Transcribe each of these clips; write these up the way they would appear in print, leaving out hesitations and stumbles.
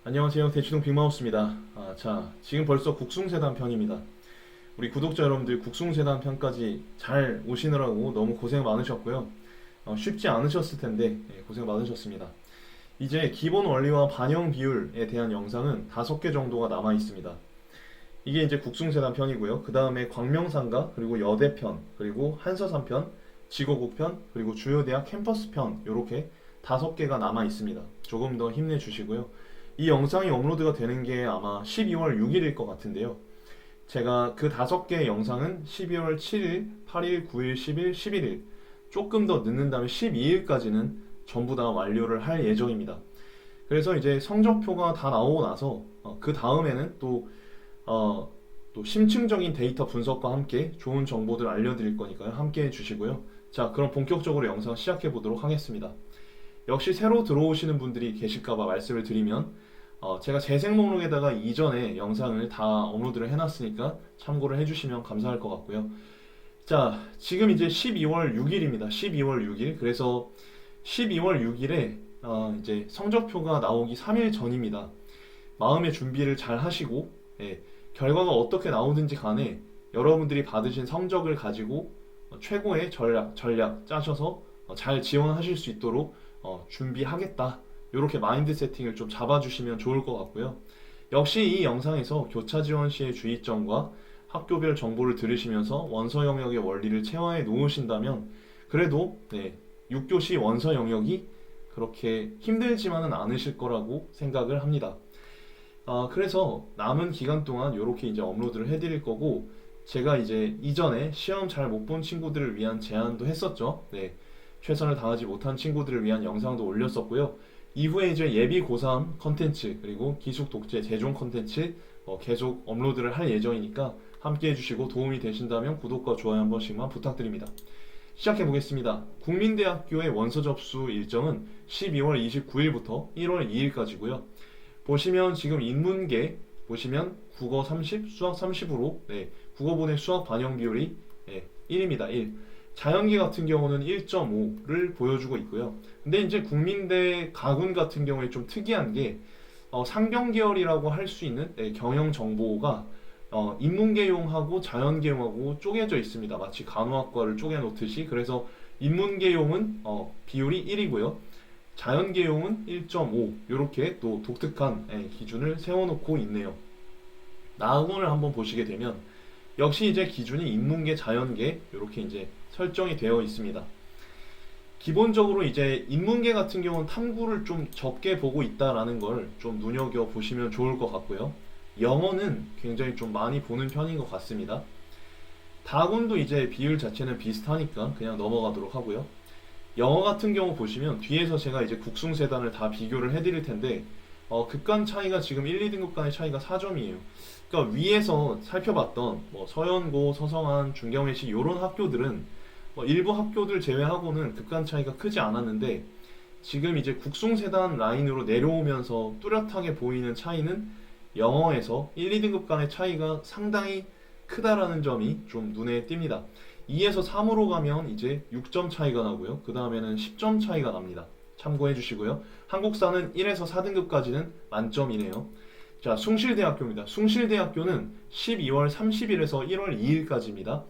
안녕하세요. 대치동 빅마우스입니다. 지금 벌써 국숭세단 편입니다. 우리 구독자 여러분들 국숭세단 편까지 잘 오시느라고 너무 고생 많으셨고요. 쉽지 않으셨을 텐데 고생 많으셨습니다. 이제 기본 원리와 반영 비율에 대한 영상은 5개 정도가 남아 있습니다. 이게 이제 국숭세단 편이고요. 그 다음에 광명상가, 그리고 여대편, 그리고 한서산편, 지고국편, 그리고 주요대학 캠퍼스편, 이렇게 5개가 남아 있습니다. 조금 더 힘내주시고요. 이 영상이 업로드가 되는 게 아마 12월 6일일 것 같은데요. 제가 그 5개의 영상은 12월 7일, 8일, 9일, 10일, 11일 조금 더 늦는다면 12일까지는 전부 다 완료를 할 예정입니다. 그래서 이제 성적표가 다 나오고 나서 그 다음에는 또 심층적인 데이터 분석과 함께 좋은 정보들 알려드릴 거니까요. 함께 해주시고요. 자, 그럼 본격적으로 영상 시작해 보도록 하겠습니다. 역시 새로 들어오시는 분들이 계실까봐 말씀을 드리면 제가 재생 목록에다가 이전에 영상을 다 업로드를 해놨으니까 참고를 해주시면 감사할 것 같고요. 자, 지금 이제 12월 6일입니다. 12월 6일. 그래서 12월 6일에 이제 성적표가 나오기 3일 전입니다. 마음의 준비를 잘 하시고, 결과가 어떻게 나오든지 간에 여러분들이 받으신 성적을 가지고 최고의 전략 짜셔서 잘 지원하실 수 있도록 준비하겠다. 이렇게 마인드 세팅을 좀 잡아주시면 좋을 것 같고요. 역시 이 영상에서 교차 지원 시의 주의점과 학교별 정보를 들으시면서 원서 영역의 원리를 체화해 놓으신다면 그래도 6교시 원서 영역이 그렇게 힘들지만은 않으실 거라고 생각을 합니다. 그래서 남은 기간 동안 이렇게 이제 업로드를 해드릴 거고, 제가 이제 이전에 시험 잘 못 본 친구들을 위한 제안도 했었죠. 최선을 다하지 못한 친구들을 위한 영상도 올렸었고요. 이후에 이제 예비 고3 컨텐츠, 그리고 기숙 독재 재종 컨텐츠 계속 업로드를 할 예정이니까 함께 해주시고 도움이 되신다면 구독과 좋아요 한 번씩만 부탁드립니다. 시작해 보겠습니다. 국민대학교의 원서 접수 일정은 12월 29일부터 1월 2일까지고요. 보시면 지금 인문계 보시면 국어 30, 수학 30으로 국어본의 수학 반영 비율이 1입니다. 1. 자연계 같은 경우는 1.5를 보여주고 있고요. 근데 이제 국민대 가군 같은 경우에 좀 특이한 게 상경계열이라고 할 수 있는 경영 정보가 인문계용하고 자연계용하고 쪼개져 있습니다. 마치 간호학과를 쪼개 놓듯이. 그래서 인문계용은 비율이 1이고요. 자연계용은 1.5 이렇게 또 독특한 기준을 세워놓고 있네요. 나군을 한번 보시게 되면 역시 이제 기준이 인문계, 자연계 이렇게 이제 설정이 되어 있습니다. 기본적으로 이제 인문계 같은 경우는 탐구를 좀 적게 보고 있다라는 걸 좀 눈여겨 보시면 좋을 것 같고요. 영어는 굉장히 좀 많이 보는 편인 것 같습니다. 다군도 이제 비율 자체는 비슷하니까 그냥 넘어가도록 하고요. 영어 같은 경우 보시면 뒤에서 제가 이제 국숭세단을 다 비교를 해드릴 텐데 급간 차이가 지금 1, 2등급 간의 차이가 4점이에요. 그러니까 위에서 살펴봤던 서연고, 서성한, 중경외시 이런 학교들은 일부 학교들 제외하고는 급간 차이가 크지 않았는데 지금 이제 국숭세단 라인으로 내려오면서 뚜렷하게 보이는 차이는 영어에서 1, 2등급 간의 차이가 상당히 크다라는 점이 좀 눈에 띕니다. 2에서 3으로 가면 이제 6점 차이가 나고요. 그 다음에는 10점 차이가 납니다. 참고해 주시고요. 한국사는 1에서 4등급까지는 만점이네요. 자, 숭실대학교입니다. 숭실대학교는 12월 30일에서 1월 2일까지입니다.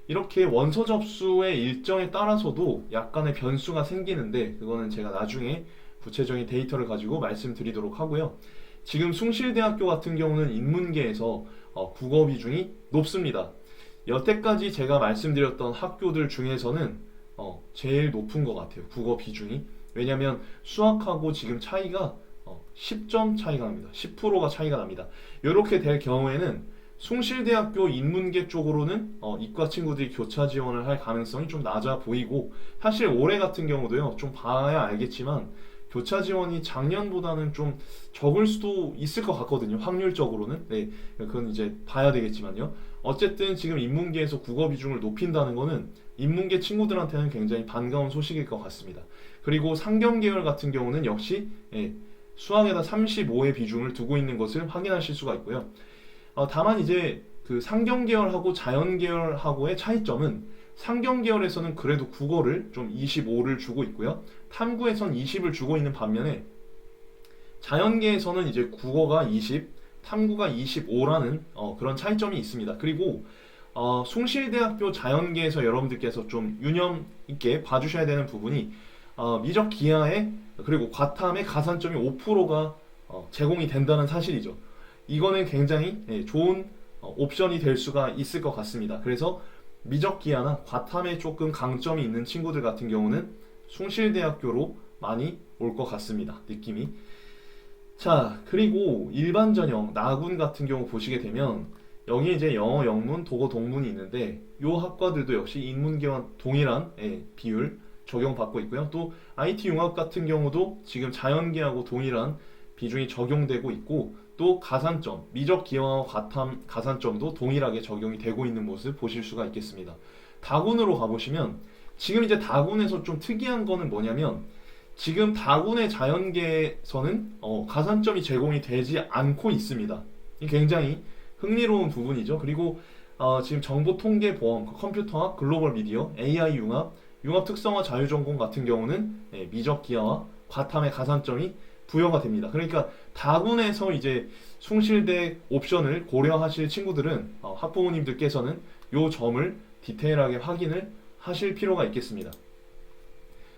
이렇게 원서 접수의 일정에 따라서도 약간의 변수가 생기는데 그거는 제가 나중에 구체적인 데이터를 가지고 말씀드리도록 하고요. 지금 숭실대학교 같은 경우는 인문계에서 국어 비중이 높습니다. 여태까지 제가 말씀드렸던 학교들 중에서는 제일 높은 것 같아요. 국어 비중이. 왜냐면 수학하고 지금 차이가 10점 차이가 납니다. 10%가 차이가 납니다. 이렇게 될 경우에는 숭실대학교 인문계 쪽으로는 이과 친구들이 교차 지원을 할 가능성이 좀 낮아 보이고, 사실 올해 같은 경우도요, 좀 봐야 알겠지만 교차 지원이 작년보다는 좀 적을 수도 있을 것 같거든요. 확률적으로는. 그건 이제 봐야 되겠지만요. 어쨌든 지금 인문계에서 국어 비중을 높인다는 거는 인문계 친구들한테는 굉장히 반가운 소식일 것 같습니다. 그리고 상경계열 같은 경우는 역시 수학에다 35의 비중을 두고 있는 것을 확인하실 수가 있고요. 다만 이제 그 상경계열하고 자연계열하고의 차이점은 상경계열에서는 그래도 국어를 좀 25를 주고 있고요. 탐구에선 20을 주고 있는 반면에 자연계에서는 이제 국어가 20, 탐구가 25라는 그런 차이점이 있습니다. 그리고 숭실대학교 자연계에서 여러분들께서 좀 유념 있게 봐주셔야 되는 부분이 미적 기하에 그리고 과탐의 가산점이 5%가 제공이 된다는 사실이죠. 이거는 굉장히 좋은 옵션이 될 수가 있을 것 같습니다. 그래서 미적 기하나 과탐에 조금 강점이 있는 친구들 같은 경우는 숭실대학교로 많이 올 것 같습니다. 느낌이. 자, 그리고 일반 전형 나군 같은 경우 보시게 되면 여기 이제 영어, 영문, 독어, 동문이 있는데 요 학과들도 역시 인문계와 동일한 비율 적용받고 있고요. 또 IT 융합 같은 경우도 지금 자연계하고 동일한 비중이 적용되고 있고 또 가산점, 미적 기하와 과탐 가산점도 동일하게 적용이 되고 있는 모습 보실 수가 있겠습니다. 다군으로 가보시면 지금 이제 다군에서 좀 특이한 거는 뭐냐면 지금 다군의 자연계에서는 가산점이 제공이 되지 않고 있습니다. 이 굉장히 흥미로운 부분이죠. 그리고 지금 정보통계보험, 컴퓨터학, 글로벌 미디어, AI 융합, 융합 특성화 자유전공 같은 경우는 미적 기하와 과탐의 가산점이 부여가 됩니다. 그러니까 다군에서 이제 숭실대 옵션을 고려하실 친구들은 학부모님들께서는 이 점을 디테일하게 확인을 하실 필요가 있겠습니다.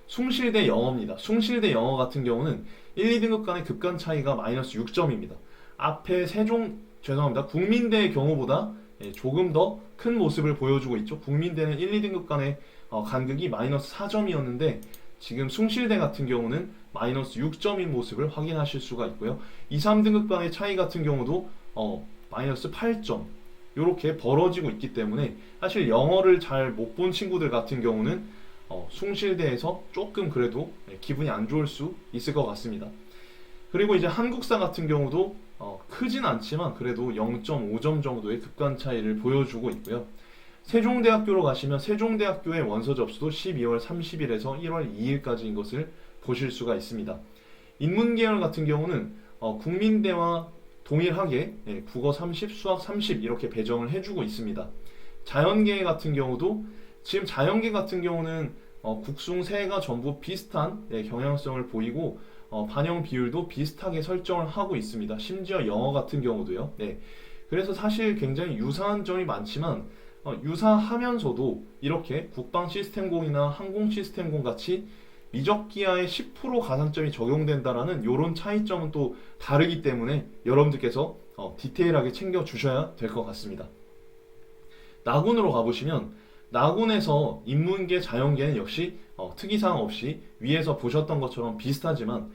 숭실대 영어입니다. 숭실대 영어 같은 경우는 1, 2등급 간의 급간 차이가 마이너스 6점입니다. 앞에 죄송합니다. 국민대의 경우보다 조금 더 큰 모습을 보여주고 있죠. 국민대는 1, 2등급 간의 간극이 마이너스 4점이었는데 지금 숭실대 같은 경우는 마이너스 6점인 모습을 확인하실 수가 있고요. 2, 3등급 간의 차이 같은 경우도 마이너스 8점 이렇게 벌어지고 있기 때문에 사실 영어를 잘 못 본 친구들 같은 경우는 숭실대에서 조금 그래도 기분이 안 좋을 수 있을 것 같습니다. 그리고 이제 한국사 같은 경우도 크진 않지만 그래도 0.5점 정도의 급간 차이를 보여주고 있고요. 세종대학교로 가시면 세종대학교의 원서 접수도 12월 30일에서 1월 2일까지인 것을 보실 수가 있습니다. 인문계열 같은 경우는 국민대와 동일하게 국어 30, 수학 30 이렇게 배정을 해주고 있습니다. 자연계 같은 경우도 지금 자연계 같은 경우는 국숭세가 전부 비슷한 경향성을 보이고 반영 비율도 비슷하게 설정을 하고 있습니다. 심지어 영어 같은 경우도요. 그래서 사실 굉장히 유사한 점이 많지만 유사하면서도 이렇게 국방 시스템공이나 항공 시스템공 같이 미적 기하의 10% 가산점이 적용된다라는 이런 차이점은 또 다르기 때문에 여러분들께서 디테일하게 챙겨 주셔야 될 것 같습니다. 나군으로 가보시면 나군에서 인문계, 자연계는 역시 특이사항 없이 위에서 보셨던 것처럼 비슷하지만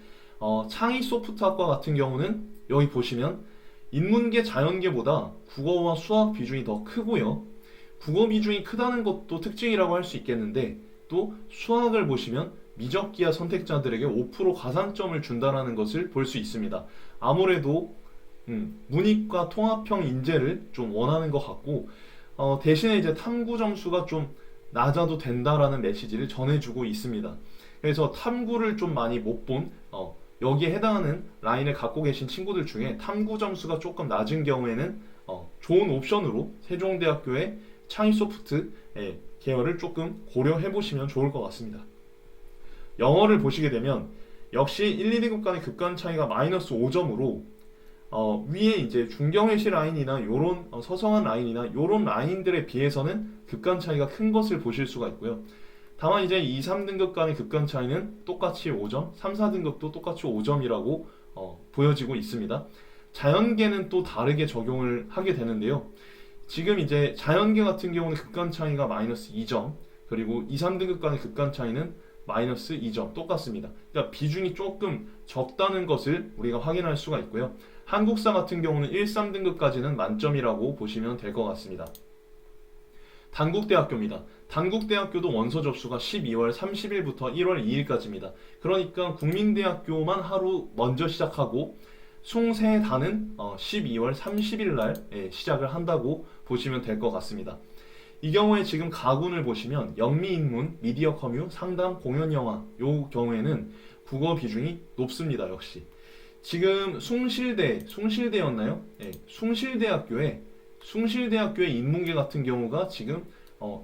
창의 소프트학과 같은 경우는 여기 보시면 인문계, 자연계보다 국어와 수학 비중이 더 크고요. 국어 비중이 크다는 것도 특징이라고 할 수 있겠는데 또 수학을 보시면 미적기하 선택자들에게 5% 가산점을 준다는 것을 볼 수 있습니다. 아무래도 문이과 통합형 인재를 좀 원하는 것 같고 대신에 이제 탐구 점수가 좀 낮아도 된다라는 메시지를 전해주고 있습니다. 그래서 탐구를 좀 많이 못 본 여기에 해당하는 라인을 갖고 계신 친구들 중에 탐구 점수가 조금 낮은 경우에는 좋은 옵션으로 세종대학교의 창의소프트 계열을 조금 고려해 보시면 좋을 것 같습니다. 영어를 보시게 되면 역시 1, 2등급 간의 급간 차이가 마이너스 5점으로 위에 이제 중경외시 라인이나 요런 서성한 라인이나 요런 라인들에 비해서는 급간 차이가 큰 것을 보실 수가 있고요. 다만 이제 2, 3등급 간의 급간 차이는 똑같이 5점, 3, 4등급도 똑같이 5점이라고 보여지고 있습니다. 자연계는 또 다르게 적용을 하게 되는데요. 지금 이제 자연계 같은 경우는 급간 차이가 마이너스 2점, 그리고 2, 3등급 간의 급간 차이는 마이너스 2점 똑같습니다. 그러니까 비중이 조금 적다는 것을 우리가 확인할 수가 있고요. 한국사 같은 경우는 1, 3등급까지는 만점이라고 보시면 될 것 같습니다. 단국대학교입니다. 단국대학교도 원서 접수가 12월 30일부터 1월 2일까지입니다. 그러니까 국민대학교만 하루 먼저 시작하고 숭세단은 12월 30일 날 시작을 한다고 보시면 될 것 같습니다. 이 경우에 지금 가군을 보시면 영미인문, 미디어 커뮤, 상담, 공연영화 요 경우에는 국어 비중이 높습니다. 역시 지금 숭실대였나요? 숭실대학교의 인문계 같은 경우가 지금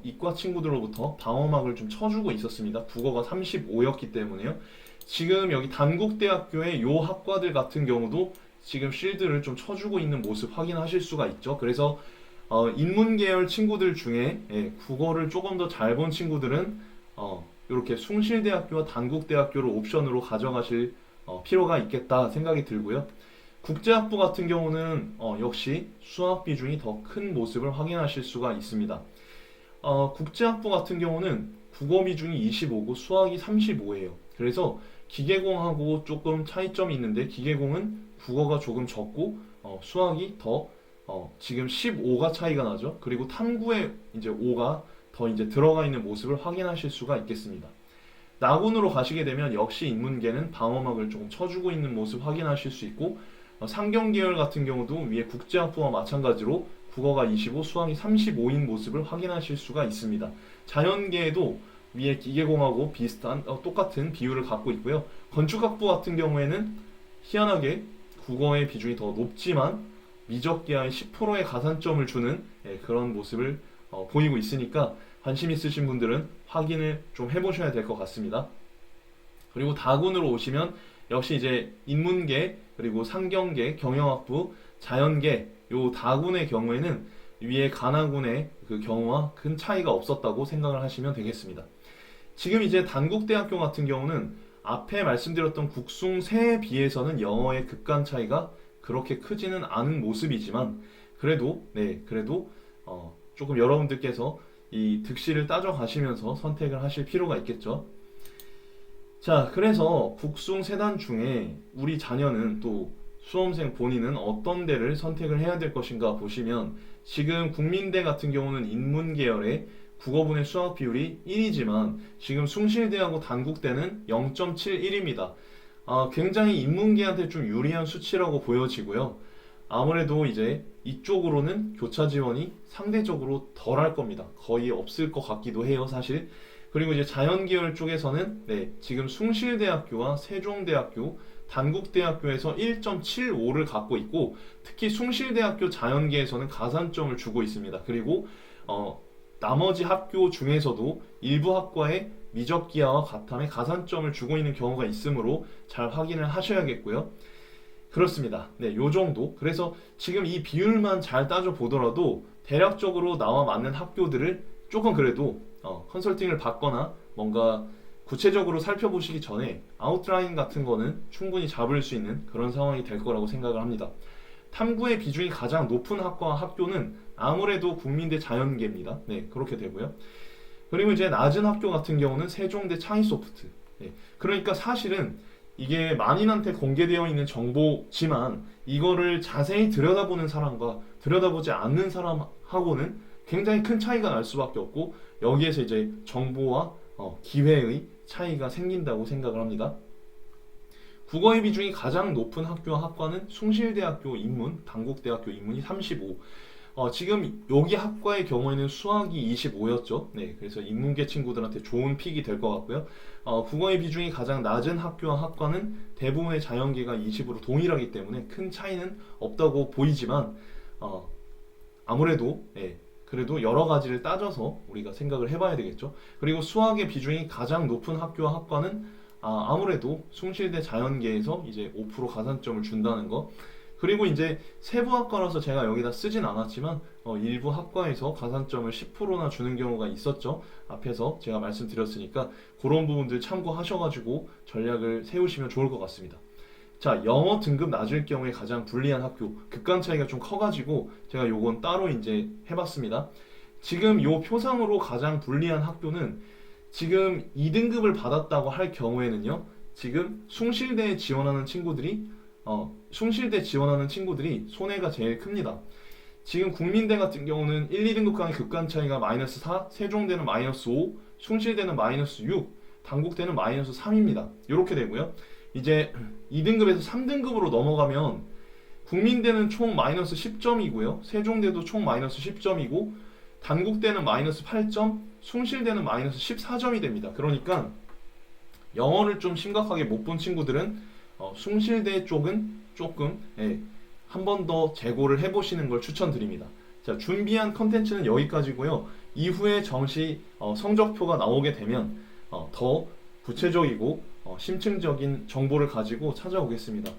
이과 친구들로부터 방어막을 좀 쳐주고 있었습니다. 국어가 35였기 때문에요. 지금 여기 단국대학교의 요 학과들 같은 경우도 지금 실드를 좀 쳐주고 있는 모습 확인하실 수가 있죠. 그래서 인문계열 친구들 중에 국어를 조금 더 잘 본 친구들은 이렇게 숭실대학교와 단국대학교를 옵션으로 가져가실 필요가 있겠다 생각이 들고요. 국제학부 같은 경우는 역시 수학 비중이 더 큰 모습을 확인하실 수가 있습니다. 국제학부 같은 경우는 국어 비중이 25고 수학이 35예요. 그래서 기계공하고 조금 차이점이 있는데 기계공은 국어가 조금 적고 수학이 더 지금 15가 차이가 나죠. 그리고 탐구에 이제 5가 더 이제 들어가 있는 모습을 확인하실 수가 있겠습니다. 나군으로 가시게 되면 역시 인문계는 방어막을 조금 쳐주고 있는 모습 확인하실 수 있고 상경계열 같은 경우도 위에 국제학부와 마찬가지로 국어가 25, 수학이 35인 모습을 확인하실 수가 있습니다. 자연계에도 위에 기계공하고 비슷한 똑같은 비율을 갖고 있고요. 건축학부 같은 경우에는 희한하게 국어의 비중이 더 높지만 미적기하의 10%의 가산점을 주는 그런 모습을 보이고 있으니까 관심 있으신 분들은 확인을 좀 해보셔야 될 것 같습니다. 그리고 다군으로 오시면 역시 이제 인문계 그리고 상경계, 경영학부, 자연계 요 다군의 경우에는 위에 가나군의 그 경우와 큰 차이가 없었다고 생각을 하시면 되겠습니다. 지금 이제 단국대학교 같은 경우는 앞에 말씀드렸던 국숭세에 비해서는 영어의 급간 차이가 그렇게 크지는 않은 모습이지만 그래도 조금 여러분들께서 이 득실을 따져가시면서 선택을 하실 필요가 있겠죠. 자, 그래서 국숭세단 중에 우리 자녀는 또 수험생 본인은 어떤 데를 선택을 해야 될 것인가 보시면 지금 국민대 같은 경우는 인문계열의 국어분의 수학 비율이 1이지만 지금 숭실대하고 단국대는 0.71입니다. 굉장히 인문계한테 좀 유리한 수치라고 보여지고요. 아무래도 이제 이쪽으로는 교차 지원이 상대적으로 덜 할 겁니다. 거의 없을 것 같기도 해요, 사실. 그리고 이제 자연계열 쪽에서는 지금 숭실대학교와 세종대학교, 단국대학교에서 1.75를 갖고 있고 특히 숭실대학교 자연계에서는 가산점을 주고 있습니다. 그리고 나머지 학교 중에서도 일부 학과에 미적기하와 가탐에 가산점을 주고 있는 경우가 있으므로 잘 확인을 하셔야겠고요. 그렇습니다. 요 정도. 그래서 지금 이 비율만 잘 따져 보더라도 대략적으로 나와 맞는 학교들을 조금 그래도 컨설팅을 받거나 뭔가 구체적으로 살펴보시기 전에 아웃라인 같은 거는 충분히 잡을 수 있는 그런 상황이 될 거라고 생각을 합니다. 탐구의 비중이 가장 높은 학과와 학교는 아무래도 국민대 자연계입니다. 그렇게 되고요. 그리고 이제 낮은 학교 같은 경우는 세종대 창의소프트. 그러니까 사실은 이게 만인한테 공개되어 있는 정보지만 이거를 자세히 들여다보는 사람과 들여다보지 않는 사람하고는 굉장히 큰 차이가 날 수밖에 없고 여기에서 이제 정보와 기회의 차이가 생긴다고 생각을 합니다. 국어의 비중이 가장 높은 학교와 학과는 숭실대학교 인문, 단국대학교 인문이 35. 지금 여기 학과의 경우에는 수학이 25였죠. 그래서 인문계 친구들한테 좋은 픽이 될 것 같고요. 국어의 비중이 가장 낮은 학교와 학과는 대부분의 자연계가 20으로 동일하기 때문에 큰 차이는 없다고 보이지만 아무래도 그래도 여러 가지를 따져서 우리가 생각을 해봐야 되겠죠. 그리고 수학의 비중이 가장 높은 학교와 학과는 아무래도 숭실대 자연계에서 이제 5% 가산점을 준다는 거. 그리고 이제 세부 학과라서 제가 여기다 쓰진 않았지만 일부 학과에서 가산점을 10%나 주는 경우가 있었죠. 앞에서 제가 말씀드렸으니까 그런 부분들 참고하셔가지고 전략을 세우시면 좋을 것 같습니다. 자, 영어 등급 낮을 경우에 가장 불리한 학교, 급간 차이가 좀 커가지고 제가 요건 따로 이제 해봤습니다. 지금 요 표상으로 가장 불리한 학교는 지금 2등급을 받았다고 할 경우에는요, 지금 숭실대에 지원하는 친구들이 손해가 제일 큽니다. 지금 국민대 같은 경우는 1, 2등급 간의 급간 차이가 마이너스 4, 세종대는 마이너스 5, 숭실대는 마이너스 6, 단국대는 마이너스 3입니다. 이렇게 되고요. 이제 2등급에서 3등급으로 넘어가면 국민대는 총 마이너스 10점이고요. 세종대도 총 마이너스 10점이고 단국대는 마이너스 8점, 숭실대는 마이너스 14점이 됩니다. 그러니까 영어를 좀 심각하게 못 본 친구들은 숭실대 쪽은 조금 한 번 더 재고를 해보시는 걸 추천드립니다. 자, 준비한 컨텐츠는 여기까지고요. 이후에 정시 성적표가 나오게 되면 더 구체적이고 심층적인 정보를 가지고 찾아오겠습니다.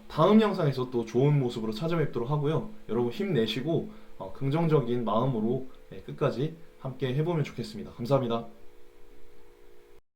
다음 영상에서 또 좋은 모습으로 찾아뵙도록 하고요. 여러분 힘내시고 긍정적인 마음으로 끝까지 함께 해보면 좋겠습니다. 감사합니다.